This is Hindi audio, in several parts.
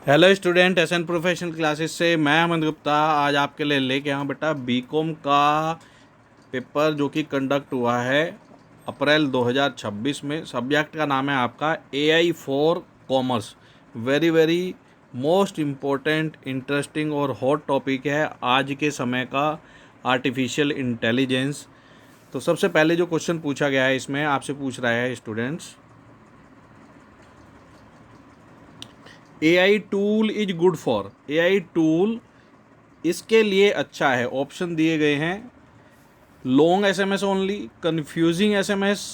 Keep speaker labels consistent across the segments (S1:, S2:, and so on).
S1: Hello student, SN professional classes से मैं अमन गुप्ता आज आपके लिए लेके आया बेटा बीकॉम का पेपर जो कि कंडक्ट हुआ है अप्रैल 2026 में। सब्जेक्ट का नाम है आपका AI for commerce. Very very most important, interesting और हॉट टॉपिक है आज के समय का, आर्टिफिशियल इंटेलिजेंस। तो सबसे पहले जो क्वेश्चन पूछा गया है इसमें आपसे पूछ रहा है students, AI tool is good for. AI tool इसके लिए अच्छा है। ऑप्शन दिए गए हैं long SMS only, confusing SMS,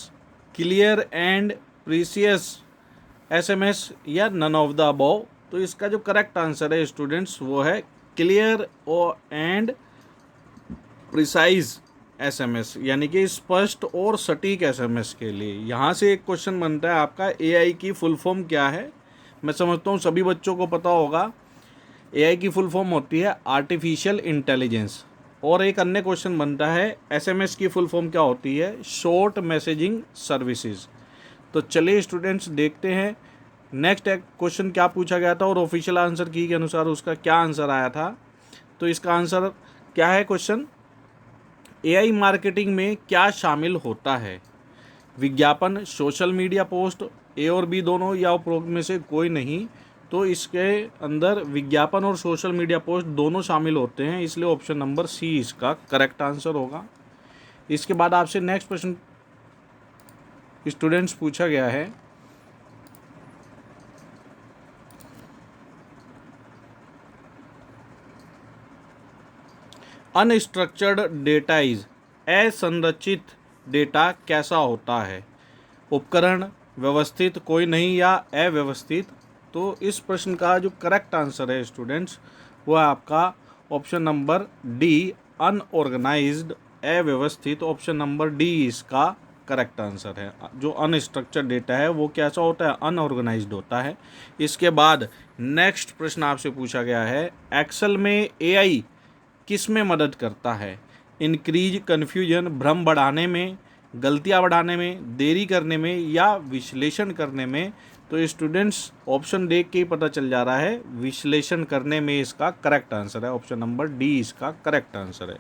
S1: clear and precious SMS या नन ऑफ द अबव। तो इसका जो करेक्ट आंसर है स्टूडेंट्स वो है क्लियर और एंड प्रिसाइज एसएमएस, यानी कि स्पष्ट और सटीक एसएमएस के लिए। यहाँ से एक क्वेश्चन बनता है आपका एआई की फुल फॉर्म क्या है। मैं समझता हूँ सभी बच्चों को पता होगा। एआई की फुल फॉर्म होती है आर्टिफिशियल इंटेलिजेंस। और एक अन्य क्वेश्चन बनता है एसएमएस की फुल फॉर्म क्या होती है, शॉर्ट मैसेजिंग सर्विसेज। तो चलिए स्टूडेंट्स देखते हैं नेक्स्ट क्वेश्चन क्या पूछा गया था और ऑफिशियल आंसर की के अनुसार उसका क्या आंसर आया था। तो इसका आंसर क्या है क्वेश्चन, एआई मार्केटिंग में क्या शामिल होता है। विज्ञापन, सोशल मीडिया पोस्ट, ए और बी दोनों या उपरोक्त में से कोई नहीं। तो इसके अंदर विज्ञापन और सोशल मीडिया पोस्ट दोनों शामिल होते हैं, इसलिए ऑप्शन नंबर सी इसका करेक्ट आंसर होगा। इसके बाद आपसे नेक्स्ट प्रश्न स्टूडेंट्स पूछा गया है, अनस्ट्रक्चर्ड डेटा इज, असंरचित डेटा कैसा होता है। उपकरण, व्यवस्थित, कोई नहीं या अव्यवस्थित। तो इस प्रश्न का जो करेक्ट आंसर है स्टूडेंट्स वो है आपका ऑप्शन नंबर डी, अनऑर्गेनाइज्ड, अव्यवस्थित। ऑप्शन नंबर डी इसका करेक्ट आंसर है। जो अनस्ट्रक्चर्ड डेटा है वो कैसा होता है, अनऑर्गेनाइज्ड होता है। इसके बाद नेक्स्ट प्रश्न आपसे पूछा गया है, एक्सेल में एआई किस में मदद करता है। इंक्रीज कन्फ्यूजन, भ्रम बढ़ाने में, गलतियां बढ़ाने में, देरी करने में या विश्लेषण करने में। तो स्टूडेंट्स ऑप्शन देख के ही पता चल जा रहा है विश्लेषण करने में इसका करेक्ट आंसर है। ऑप्शन नंबर डी इसका करेक्ट आंसर है।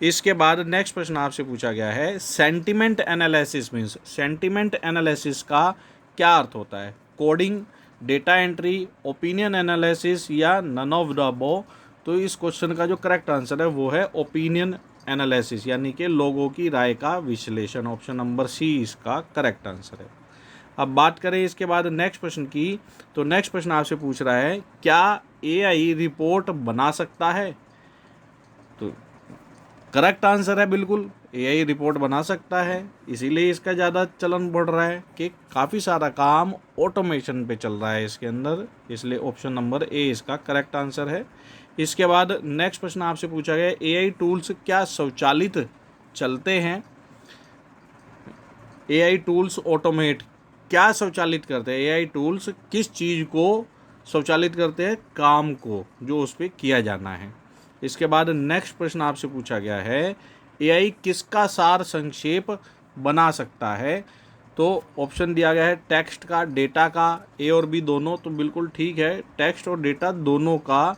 S1: इसके बाद नेक्स्ट प्रश्न आपसे पूछा गया है, sentiment analysis means, sentiment analysis का क्या अर्थ होता है। Coding, data entry, opinion analysis या नन ऑफ द अबव। तो इस क्वेश्चन का जो करेक्ट आंसर है वो है ओपिनियन एनालिसिस, यानी कि लोगों की राय का विश्लेषण। ऑप्शन नंबर सी इसका करेक्ट आंसर है। अब बात करें इसके बाद नेक्स्ट प्रश्न की, तो नेक्स्ट प्रश्न आपसे पूछ रहा है, क्या एआई रिपोर्ट बना सकता है। तो करेक्ट आंसर है बिल्कुल, एआई रिपोर्ट बना सकता है। इसीलिए इसका ज़्यादा चलन बढ़ रहा है कि काफ़ी सारा काम ऑटोमेशन पे चल रहा है इसके अंदर, इसलिए ऑप्शन नंबर ए इसका करेक्ट आंसर है। इसके बाद नेक्स्ट प्रश्न आपसे पूछा गया, एआई टूल्स क्या स्वचालित चलते हैं। एआई टूल्स ऑटोमेट, क्या स्वचालित करते हैं। एआई टूल्स किस चीज़ को स्वचालित करते हैं, काम को जो उस पर किया जाना है। इसके बाद नेक्स्ट प्रश्न आपसे पूछा गया है, एआई किसका सार संक्षेप बना सकता है। तो ऑप्शन दिया गया है टेक्स्ट का, डेटा का, ए और बी दोनों। तो बिल्कुल ठीक है, टेक्स्ट और डेटा दोनों का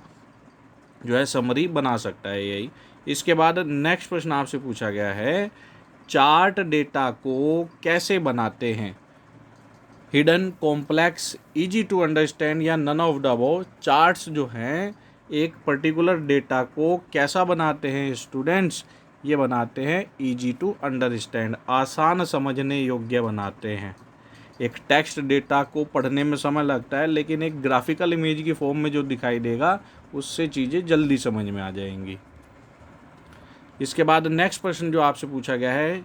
S1: जो है समरी बना सकता है एआई। इसके बाद नेक्स्ट प्रश्न आपसे पूछा गया है, चार्ट डेटा को कैसे बनाते हैं। Hidden, complex, easy to understand या none of the above. Charts जो हैं एक पर्टिकुलर डेटा को कैसा बनाते हैं स्टूडेंट्स, ये बनाते हैं इजी टू अंडरस्टैंड, आसान समझने योग्य बनाते हैं। एक टेक्स्ट डेटा को पढ़ने में समय लगता है, लेकिन एक ग्राफिकल इमेज की फॉर्म में जो दिखाई देगा उससे चीज़ें जल्दी समझ में आ जाएंगी। इसके बाद नेक्स्ट प्रश्न जो आपसे पूछा गया है,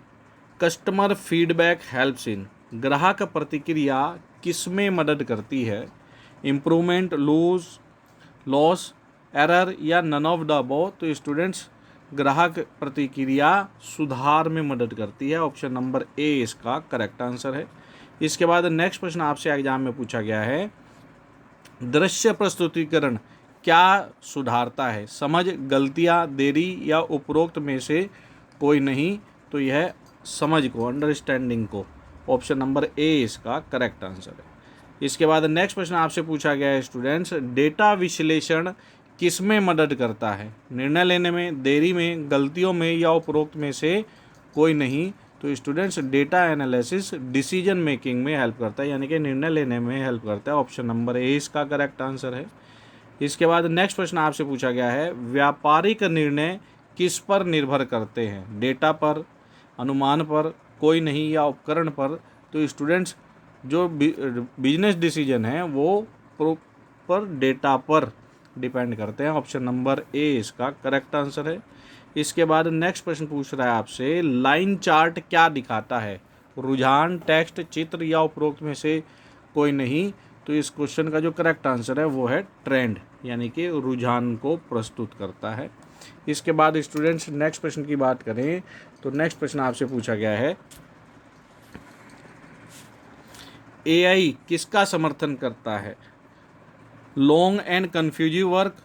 S1: कस्टमर फीडबैक हेल्प्स इन, ग्राहक प्रतिक्रिया किस में मदद करती है। इम्प्रूवमेंट, लॉस, एरर या नन ऑफ द अबव। तो स्टूडेंट्स ग्राहक प्रतिक्रिया सुधार में मदद करती है। ऑप्शन नंबर ए इसका करेक्ट आंसर है। इसके बाद नेक्स्ट प्रश्न आपसे एग्जाम में पूछा गया है, दृश्य प्रस्तुतिकरण क्या सुधारता है। समझ, गलतियाँ, देरी या उपरोक्त में से कोई नहीं। तो यह समझ को, अंडरस्टैंडिंग को। ऑप्शन नंबर ए इसका करेक्ट आंसर है। इसके बाद नेक्स्ट प्रश्न आपसे पूछा गया है स्टूडेंट्स, डेटा विश्लेषण किस में मदद करता है? निर्णय लेने में, देरी में, गलतियों में या उपरोक्त में से कोई नहीं। तो students data analysis decision making में हेल्प करता है, यानी कि निर्णय लेने में हेल्प करता है। ऑप्शन नंबर ए इसका करेक्ट आंसर है। इसके बाद नेक्स्ट प्रश्न आपसे पूछा गया है, व्यापारिक निर्णय किस पर निर्भर करते हैं? डेटा पर, अनुमान पर, कोई नहीं या उपकरण पर। तो स्टूडेंट्स जो बिजनेस डिसीजन है वो प्रॉपर डेटा पर डिपेंड करते हैं। ऑप्शन नंबर ए इसका करेक्ट आंसर है। इसके बाद नेक्स्ट प्रश्न पूछ रहा है आपसे, लाइन चार्ट क्या दिखाता है? रुझान, टेक्स्ट, चित्र या उपरोक्त में से कोई नहीं। तो इस क्वेश्चन का जो करेक्ट आंसर है वो है ट्रेंड, यानी कि रुझान को प्रस्तुत करता है। इसके बाद स्टूडेंट्स नेक्स्ट प्रश्न की बात करें तो नेक्स्ट प्रश्न आपसे पूछा गया है, एआई किसका समर्थन करता है? Long and confusive work,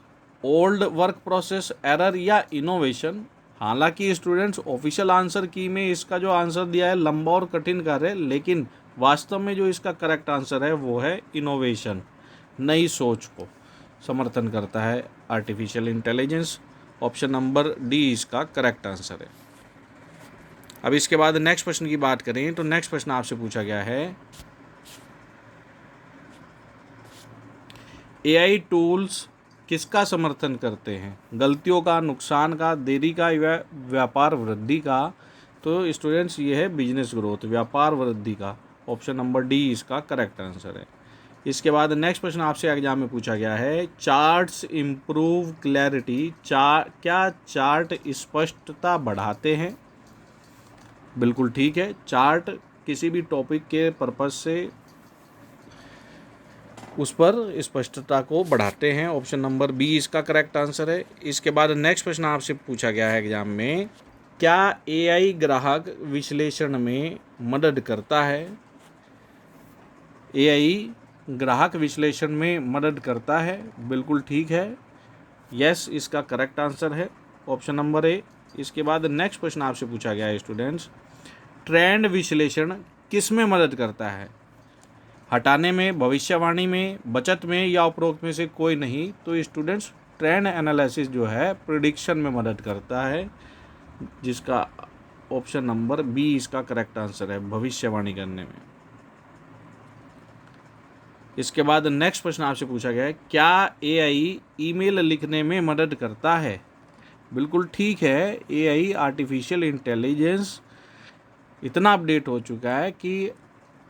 S1: old work process, error या इनोवेशन। हालांकि स्टूडेंट्स ऑफिशियल आंसर की में इसका जो आंसर दिया है लंबा और कठिन कार्य है, लेकिन वास्तव में जो इसका करेक्ट आंसर है वो है इनोवेशन, नई सोच को समर्थन करता है artificial intelligence. Option number D इसका करेक्ट आंसर है। अब इसके बाद नेक्स्ट प्रश्न की बात करें तो नेक्स्ट प्रश्न आपसे पूछा गया है, एआई टूल्स किसका समर्थन करते हैं? गलतियों का, नुकसान का, देरी का या व्यापार वृद्धि का। तो स्टूडेंट्स ये है बिजनेस ग्रोथ, व्यापार वृद्धि का। ऑप्शन नंबर डी इसका करेक्ट आंसर है। इसके बाद नेक्स्ट प्रश्न आपसे एग्जाम में पूछा गया है, चार्ट्स इम्प्रूव क्लैरिटी, क्या चार्ट स्पष्टता बढ़ाते हैं? बिल्कुल ठीक है, चार्ट किसी भी टॉपिक के पर्पज से उस पर स्पष्टता को बढ़ाते हैं। ऑप्शन नंबर बी इसका करेक्ट आंसर है। इसके बाद नेक्स्ट प्रश्न आपसे पूछा गया है एग्जाम में, क्या एआई ग्राहक विश्लेषण में मदद करता है? एआई ग्राहक विश्लेषण में मदद करता है, बिल्कुल ठीक है, यस इसका करेक्ट आंसर है, ऑप्शन नंबर ए। इसके बाद नेक्स्ट प्रश्न आपसे पूछा गया है स्टूडेंट्स, ट्रेंड विश्लेषण किस में मदद करता है? हटाने में, भविष्यवाणी में, बचत में या उपरोक्त में से कोई नहीं। तो स्टूडेंट्स ट्रेंड एनालिसिस जो है प्रिडिक्शन में मदद करता है, जिसका ऑप्शन नंबर बी इसका करेक्ट आंसर है, भविष्यवाणी करने में। इसके बाद नेक्स्ट प्रश्न आपसे पूछा गया है, क्या एआई ईमेल लिखने में मदद करता है? बिल्कुल ठीक है, एआई आर्टिफिशियल इंटेलिजेंस इतना अपडेट हो चुका है कि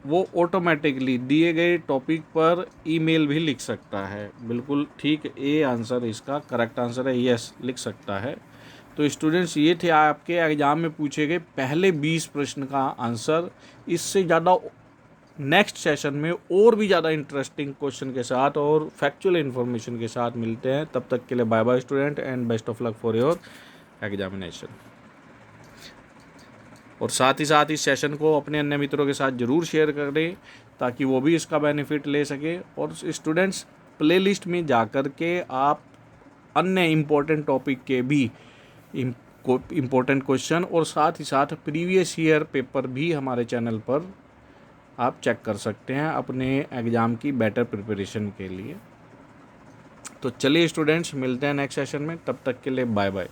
S1: वो ऑटोमेटिकली दिए गए टॉपिक पर ईमेल भी लिख सकता है। बिल्कुल ठीक, ए आंसर इसका करेक्ट आंसर है, यस लिख सकता है। तो स्टूडेंट्स ये थे आपके एग्जाम में पूछे गए पहले 20 प्रश्न का आंसर। इससे ज़्यादा नेक्स्ट सेशन में और भी ज़्यादा इंटरेस्टिंग क्वेश्चन के साथ और फैक्चुअल इन्फॉर्मेशन के साथ मिलते हैं। तब तक के लिए bye bye student and best of luck for your examination. और साथ ही साथ इस सेशन को अपने अन्य मित्रों के साथ ज़रूर शेयर करें ताकि वो भी इसका बेनिफिट ले सके। और स्टूडेंट्स प्लेलिस्ट में जाकर के आप अन्य इम्पोर्टेंट टॉपिक के भी इम्पोर्टेंट क्वेश्चन और साथ ही साथ प्रीवियस ईयर पेपर भी हमारे चैनल पर आप चेक कर सकते हैं अपने एग्ज़ाम की बेटर प्रिपरेशन के लिए। तो चलिए स्टूडेंट्स मिलते हैं नेक्स्ट सेशन में, तब तक के लिए बाय बाय।